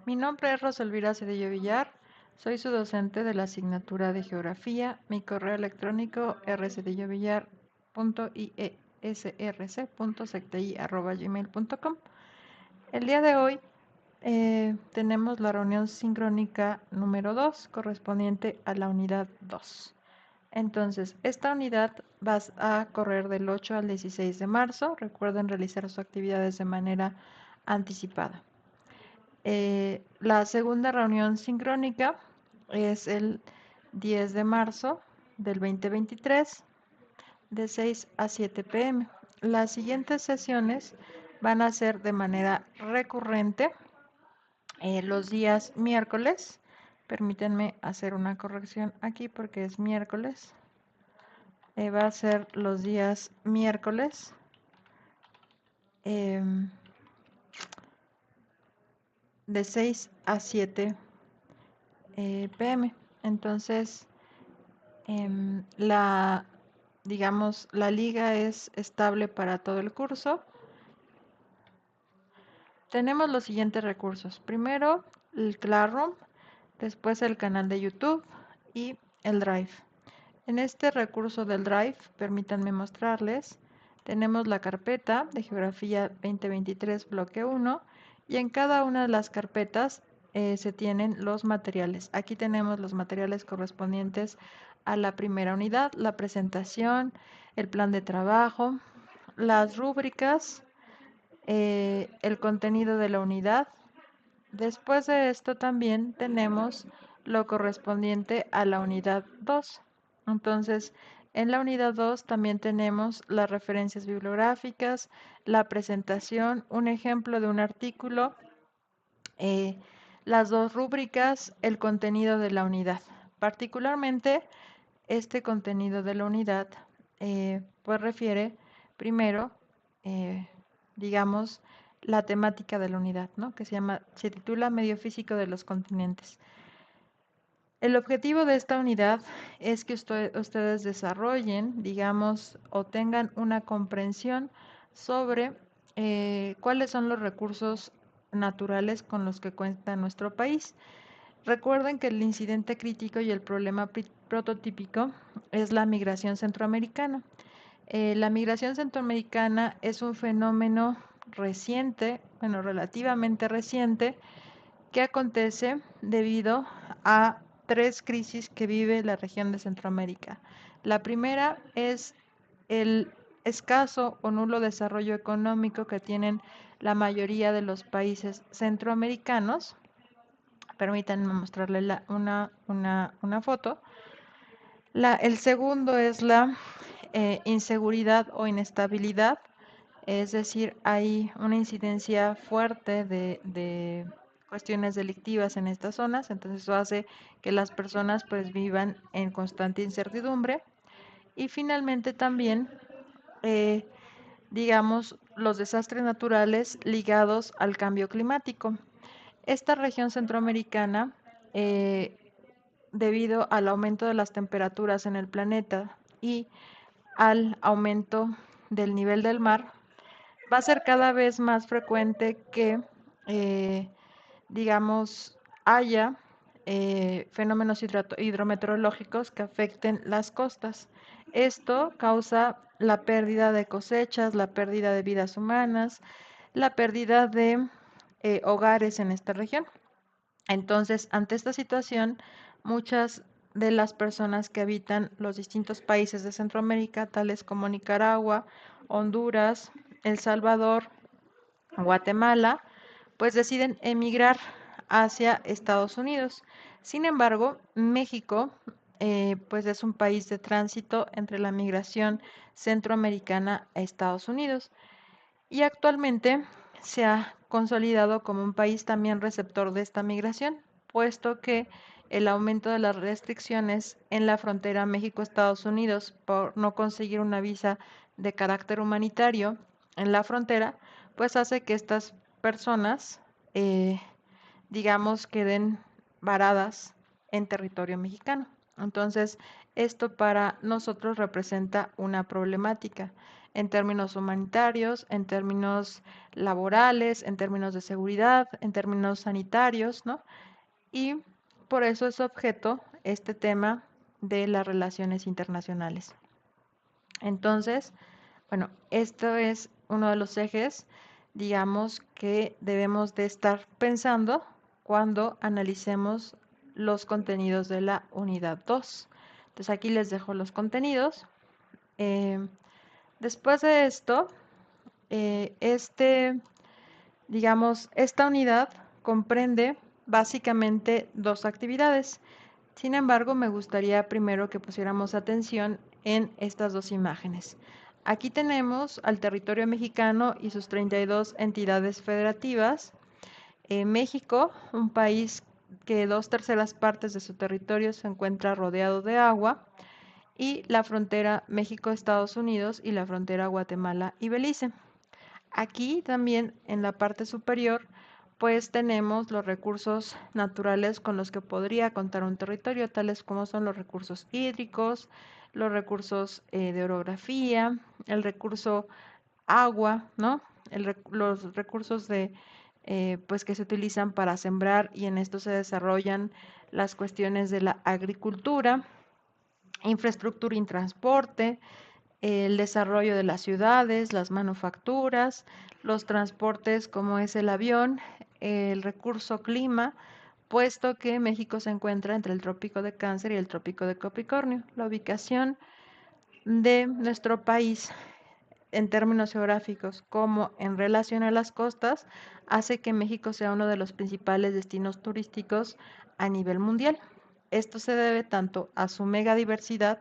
Mi nombre es Rosalvira Cedillo Villar, soy su docente de la asignatura de Geografía. Mi correo electrónico rscillovillar.isrc.secti@gmail.com. El día de hoy tenemos la reunión sincrónica número 2, correspondiente a la unidad 2. Entonces, esta unidad va a correr del 8 al 16 de marzo. Recuerden realizar sus actividades de manera anticipada. La segunda reunión sincrónica es el 10 de marzo del 2023 de 6 a 7 pm. Las siguientes sesiones van a ser de manera recurrente los días miércoles. Permítanme hacer una corrección aquí porque es miércoles. Va a ser los días miércoles de 6 a 7 pm. Entonces, digamos, la liga es estable para todo el curso. Tenemos los siguientes recursos. Primero, el Classroom, después el canal de YouTube y el Drive. En este recurso del Drive, permítanme mostrarles, tenemos la carpeta de Geografía 2023 bloque 1 y en cada una de las carpetas se tienen los materiales. Aquí tenemos los materiales correspondientes a la primera unidad, la presentación, el plan de trabajo, las rúbricas, el contenido de la unidad. Después de esto también tenemos lo correspondiente a la unidad 2. Entonces, en la unidad 2 también tenemos las referencias bibliográficas, la presentación, un ejemplo de un artículo, eh, las dos rúbricas, el contenido de la unidad. Particularmente, este contenido de la unidad pues refiere primero, digamos, la temática de la unidad, ¿no? Que se titula Medio Físico de los Continentes. El objetivo de esta unidad es que ustedes desarrollen, digamos, o tengan una comprensión sobre cuáles son los recursos naturales con los que cuenta nuestro país. Recuerden que el incidente crítico y el problema prototípico es la migración centroamericana. La migración centroamericana es un fenómeno reciente, bueno, relativamente reciente, que acontece debido a tres crisis que vive la región de Centroamérica. La primera es el escaso o nulo desarrollo económico que tienen la mayoría de los países centroamericanos. Permítanme mostrarle una foto. El segundo es la inseguridad o inestabilidad, es decir, hay una incidencia fuerte de cuestiones delictivas en estas zonas, entonces eso hace que las personas pues vivan en constante incertidumbre. Y finalmente también, eh, digamos, los desastres naturales ligados al cambio climático. Esta región centroamericana, debido al aumento de las temperaturas en el planeta y al aumento del nivel del mar, va a ser cada vez más frecuente que, eh, digamos, haya fenómenos hidrometeorológicos que afecten las costas. Esto causa la pérdida de cosechas, la pérdida de vidas humanas, la pérdida de hogares en esta región. Entonces, ante esta situación, muchas de las personas que habitan los distintos países de Centroamérica, tales como Nicaragua, Honduras, El Salvador, Guatemala, pues deciden emigrar hacia Estados Unidos. Sin embargo, México, pues es un país de tránsito entre la migración centroamericana a Estados Unidos y actualmente se ha consolidado como un país también receptor de esta migración, puesto que el aumento de las restricciones en la frontera México-Estados Unidos por no conseguir una visa de carácter humanitario en la frontera, pues hace que estas personas, digamos, queden varadas en territorio mexicano. Entonces, esto para nosotros representa una problemática. en términos humanitarios, en términos laborales, en términos de seguridad, en términos sanitarios, ¿no? Y por eso es objeto este tema de las relaciones internacionales. Entonces, bueno, esto es uno de los ejes, digamos, que debemos de estar pensando cuando analicemos los contenidos de la unidad 2. Entonces aquí les dejo los contenidos. Eh, Después de esto, digamos, esta unidad comprende básicamente dos actividades. Sin embargo, me gustaría primero que pusiéramos atención en estas dos imágenes. Aquí tenemos al territorio mexicano y sus 32 entidades federativas. México, un país que 2/3 partes de su territorio se encuentra rodeado de agua, y la frontera México-Estados Unidos y la frontera Guatemala y Belice. Aquí también en la parte superior pues tenemos los recursos naturales con los que podría contar un territorio, tales como son los recursos hídricos, los recursos de orografía, el recurso agua, ¿no? Los recursos pues que se utilizan para sembrar, y en esto se desarrollan las cuestiones de la agricultura, infraestructura y transporte, el desarrollo de las ciudades, las manufacturas, los transportes como es el avión, el recurso clima, puesto que México se encuentra entre el trópico de Cáncer y el trópico de Capricornio. La ubicación de nuestro país en términos geográficos como en relación a las costas hace que México sea uno de los principales destinos turísticos a nivel mundial. Esto se debe tanto a su megadiversidad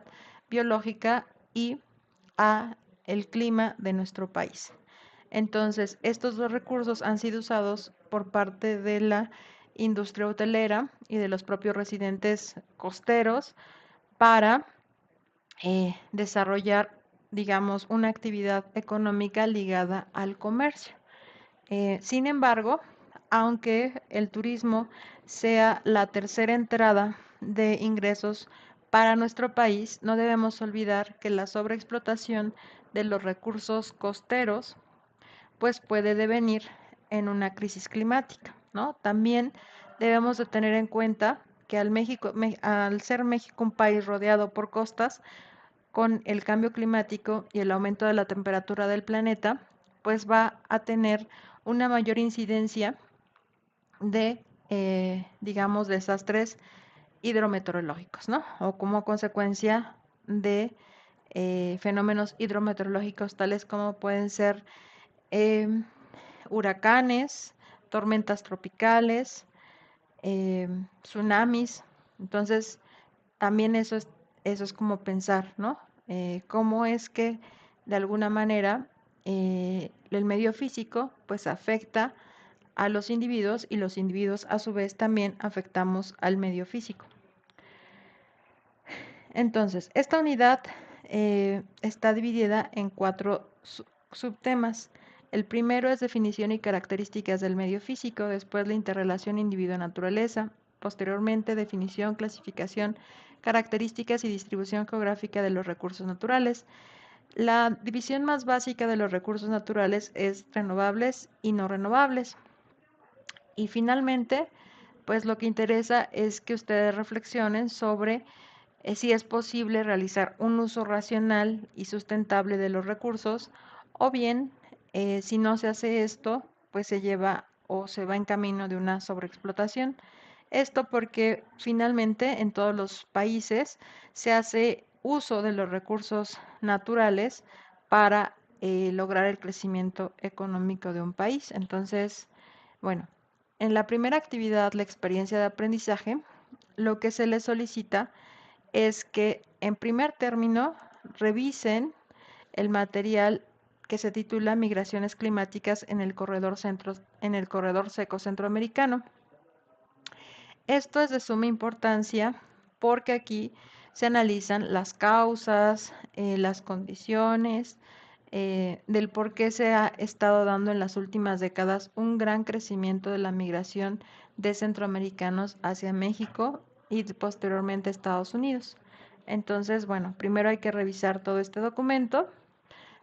biológica y a el clima de nuestro país. Entonces, estos dos recursos han sido usados por parte de la industria hotelera y de los propios residentes costeros para desarrollar, digamos, una actividad económica ligada al comercio. Sin embargo, aunque el turismo sea la tercera entrada de ingresos para nuestro país, no debemos olvidar que la sobreexplotación de los recursos costeros pues puede devenir en una crisis climática, ¿no? También debemos de tener en cuenta que al ser México un país rodeado por costas, con el cambio climático y el aumento de la temperatura del planeta, pues va a tener una mayor incidencia de, digamos, desastres hidrometeorológicos, ¿no? O como consecuencia de fenómenos hidrometeorológicos tales como pueden ser em, huracanes, tormentas tropicales, tsunamis. Entonces, también eso es como pensar, ¿no? Cómo es que de alguna manera el medio físico pues afecta a los individuos, y los individuos a su vez también afectamos al medio físico. Entonces, esta unidad está dividida en cuatro subtemas. El primero es definición y características del medio físico, después la interrelación individuo-naturaleza, posteriormente definición, clasificación, características y distribución geográfica de los recursos naturales. La división más básica de los recursos naturales es renovables y no renovables. Y finalmente, pues lo que interesa es que ustedes reflexionen sobre si es posible realizar un uso racional y sustentable de los recursos, o bien, si no se hace esto, pues se lleva o se va en camino de una sobreexplotación. Esto porque finalmente en todos los países se hace uso de los recursos naturales para lograr el crecimiento económico de un país. Entonces, bueno, en la primera actividad, la experiencia de aprendizaje, lo que se les solicita es que en primer término revisen el material que se titula Migraciones climáticas en el corredor seco centroamericano. Esto es de suma importancia porque aquí se analizan las causas, las condiciones, del por qué se ha estado dando en las últimas décadas un gran crecimiento de la migración de centroamericanos hacia México y posteriormente Estados Unidos. Entonces, bueno, primero hay que revisar todo este documento.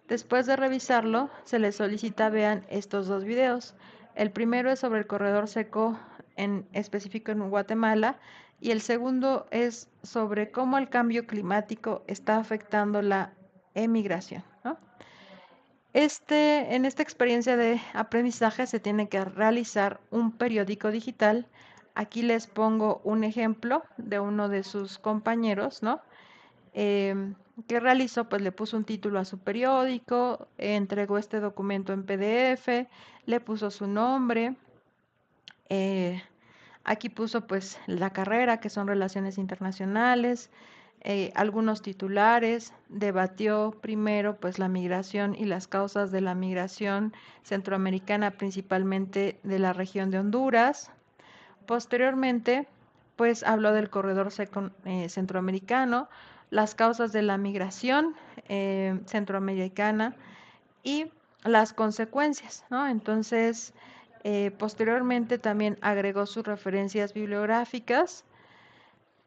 Después de revisarlo, se les solicita vean estos dos videos. El primero es sobre el corredor seco en específico en Guatemala y el segundo es sobre cómo el cambio climático está afectando la emigración, ¿no? En esta experiencia de aprendizaje se tiene que realizar un periódico digital. Aquí les pongo un ejemplo de uno de sus compañeros, ¿no? ¿Qué realizó? Pues le puso un título a su periódico, entregó este documento en PDF, le puso su nombre, eh, aquí puso pues la carrera, que son relaciones internacionales, algunos titulares, debatió primero pues la migración y las causas de la migración centroamericana, principalmente de la región de Honduras. Posteriormente, pues habló del corredor centroamericano, las causas de la migración centroamericana y las consecuencias, ¿no? Entonces, posteriormente también agregó sus referencias bibliográficas.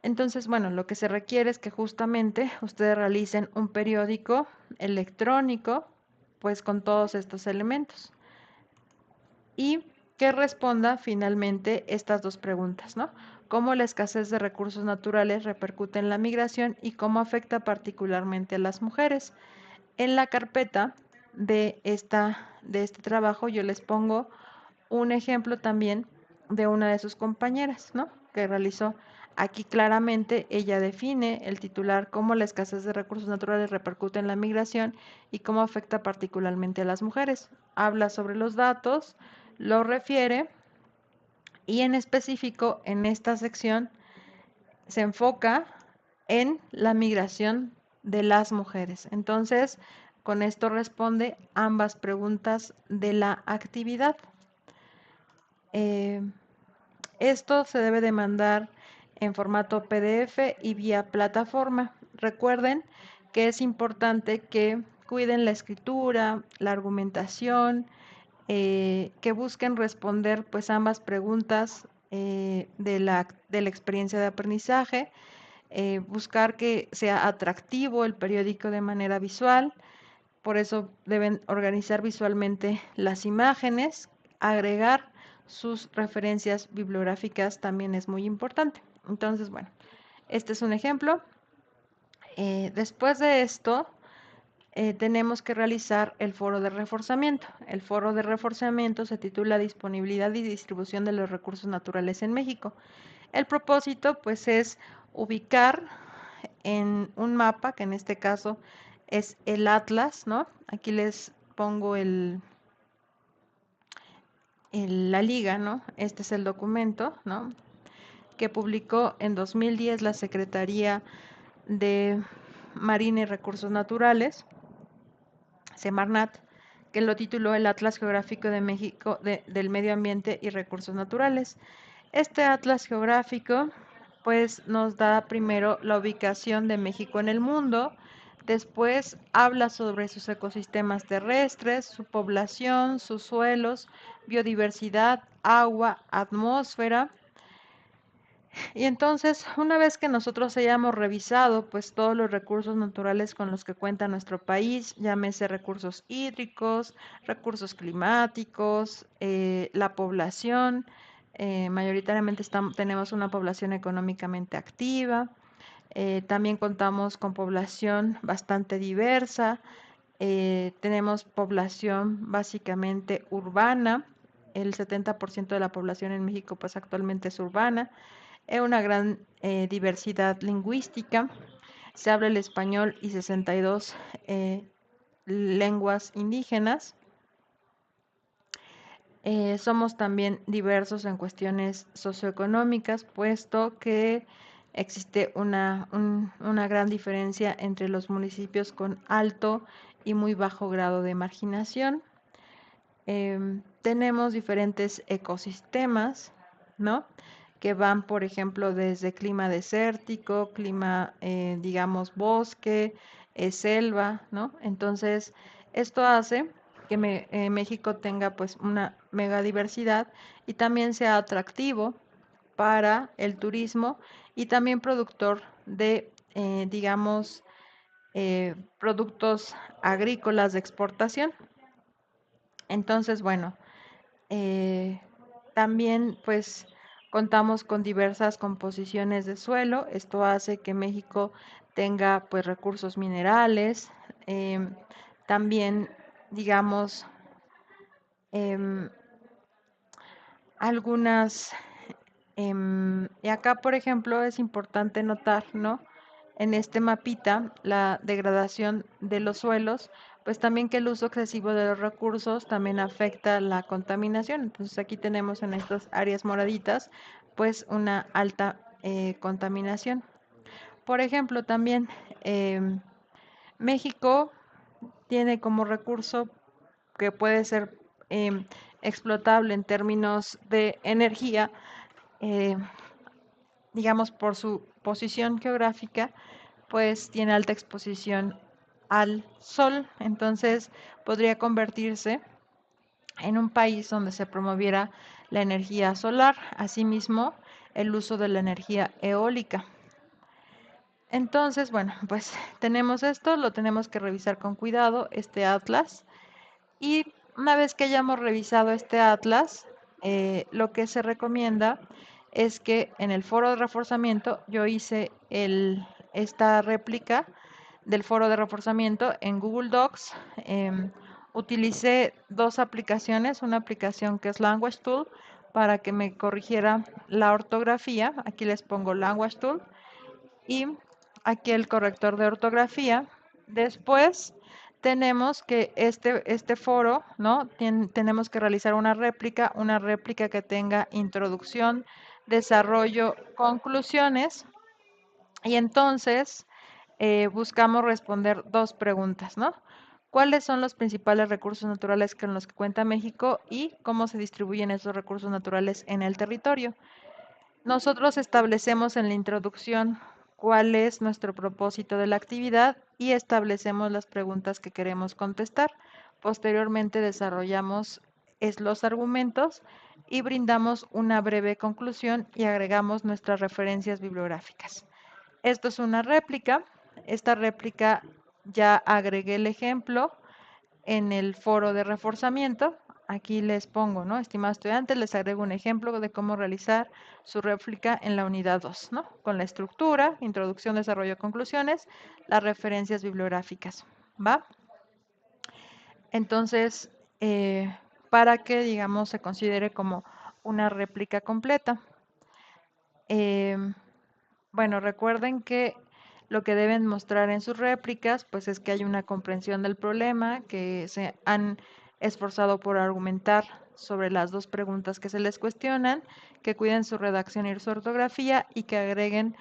Entonces, bueno, lo que se requiere es que justamente ustedes realicen un periódico electrónico, pues con todos estos elementos y que responda finalmente estas dos preguntas, ¿no? ¿Cómo la escasez de recursos naturales repercute en la migración y cómo afecta particularmente a las mujeres? En la carpeta de este trabajo yo les pongo un ejemplo también de una de sus compañeras, ¿no? Que realizó. Aquí claramente ella define el titular cómo la escasez de recursos naturales repercute en la migración y cómo afecta particularmente a las mujeres. Habla sobre los datos, lo refiere y en específico en esta sección se enfoca en la migración de las mujeres. Entonces, con esto responde ambas preguntas de la actividad. Eh, Esto se debe de mandar en formato PDF y vía plataforma. Recuerden que es importante que cuiden la escritura, la argumentación, que busquen responder pues ambas preguntas de la experiencia de aprendizaje, buscar que sea atractivo el periódico de manera visual, por eso deben organizar visualmente las imágenes, agregar sus referencias bibliográficas también es muy importante. Entonces, bueno, este es un ejemplo. Después de esto, tenemos que realizar el foro de reforzamiento. El foro de reforzamiento se titula Disponibilidad y distribución de los recursos naturales en México. El propósito, pues, es ubicar en un mapa, que en este caso es el Atlas, ¿no? Aquí les pongo la liga, ¿no? Este es el documento, ¿no? Que publicó en 2010 la Secretaría de Marina y Recursos Naturales, Semarnat, que lo tituló el Atlas Geográfico de México del Medio Ambiente y Recursos Naturales. Este atlas geográfico pues nos da primero la ubicación de México en el mundo, después habla sobre sus ecosistemas terrestres, su población, sus suelos, biodiversidad, agua, atmósfera. Y entonces, una vez que nosotros hayamos revisado pues todos los recursos naturales con los que cuenta nuestro país, llámese recursos hídricos, recursos climáticos, la población, mayoritariamente tenemos una población económicamente activa, también contamos con población bastante diversa, tenemos población básicamente urbana, el 70% de la población en México pues actualmente es urbana, una gran diversidad lingüística. Se habla el español y 62 lenguas indígenas. Somos también diversos en cuestiones socioeconómicas, puesto que existe una gran diferencia entre los municipios con alto y muy bajo grado de marginación. Tenemos diferentes ecosistemas, ¿no? Que van, por ejemplo, desde clima desértico, clima, digamos, bosque, selva, ¿no? Entonces, esto hace que México tenga pues una megadiversidad y también sea atractivo para el turismo y también productor de, digamos, productos agrícolas de exportación. Entonces, bueno, eh, también pues contamos con diversas composiciones de suelo. Esto hace que México tenga pues recursos minerales, em, también digamos em, algunas, y acá por ejemplo es importante notar, ¿no? En este mapita, la degradación de los suelos, pues también que el uso excesivo de los recursos también afecta la contaminación. Entonces aquí tenemos en estas áreas moraditas, pues una alta contaminación. Por ejemplo, también em, México tiene como recurso que puede ser em, explotable en términos de energía, eh, digamos por su posición geográfica, pues tiene alta exposición al sol, entonces podría convertirse en un país donde se promoviera la energía solar, asimismo el uso de la energía eólica. Entonces, bueno, pues tenemos esto, lo tenemos que revisar con cuidado, este atlas, y una vez que hayamos revisado este atlas, lo que se recomienda es que en el foro de reforzamiento yo hice esta réplica del foro de reforzamiento en Google Docs. Utilicé dos aplicaciones, una aplicación que es Language Tool para que me corrigiera la ortografía. Aquí les pongo Language Tool y aquí el corrector de ortografía. Después tenemos que este foro, ¿no? Tenemos que realizar una réplica que tenga introducción, desarrollo, conclusiones. Y entonces buscamos responder dos preguntas, ¿no? ¿Cuáles son los principales recursos naturales con los que cuenta México y cómo se distribuyen esos recursos naturales en el territorio? Nosotros establecemos en la introducción cuál es nuestro propósito de la actividad y establecemos las preguntas que queremos contestar. Posteriormente desarrollamos los argumentos y brindamos una breve conclusión y agregamos nuestras referencias bibliográficas. Esto es una réplica. Esta réplica ya agregué el ejemplo en el foro de reforzamiento. Aquí les pongo, ¿no? Estimados estudiantes, les agrego un ejemplo de cómo realizar su réplica en la unidad 2, ¿no? Con la estructura, introducción, desarrollo, conclusiones, las referencias bibliográficas, ¿va? Entonces, para que, digamos, se considere como una réplica completa. Em, bueno, recuerden que lo que deben mostrar en sus réplicas, pues es que hay una comprensión del problema, que se han esforzado por argumentar sobre las dos preguntas que se les cuestionan, que cuiden su redacción y su ortografía y que agreguen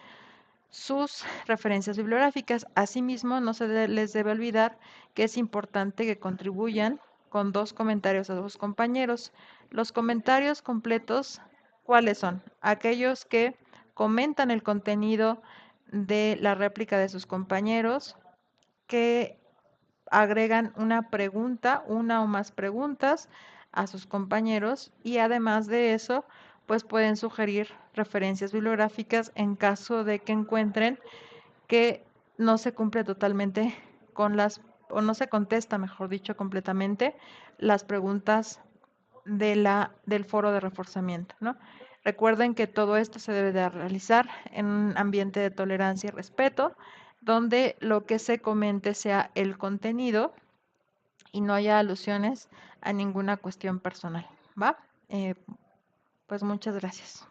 sus referencias bibliográficas. Asimismo, no les debe olvidar que es importante que contribuyan con dos comentarios a sus compañeros. Los comentarios completos, ¿cuáles son? Aquellos que comentan el contenido de la réplica de sus compañeros, que agregan una pregunta, una o más preguntas a sus compañeros y además de eso, pues pueden sugerir referencias bibliográficas en caso de que encuentren que no se cumple totalmente con o no se contesta, mejor dicho, completamente las preguntas del foro de reforzamiento, ¿no? Recuerden que todo esto se debe de realizar en un ambiente de tolerancia y respeto, donde lo que se comente sea el contenido y no haya alusiones a ninguna cuestión personal, ¿va? Eh, pues muchas gracias.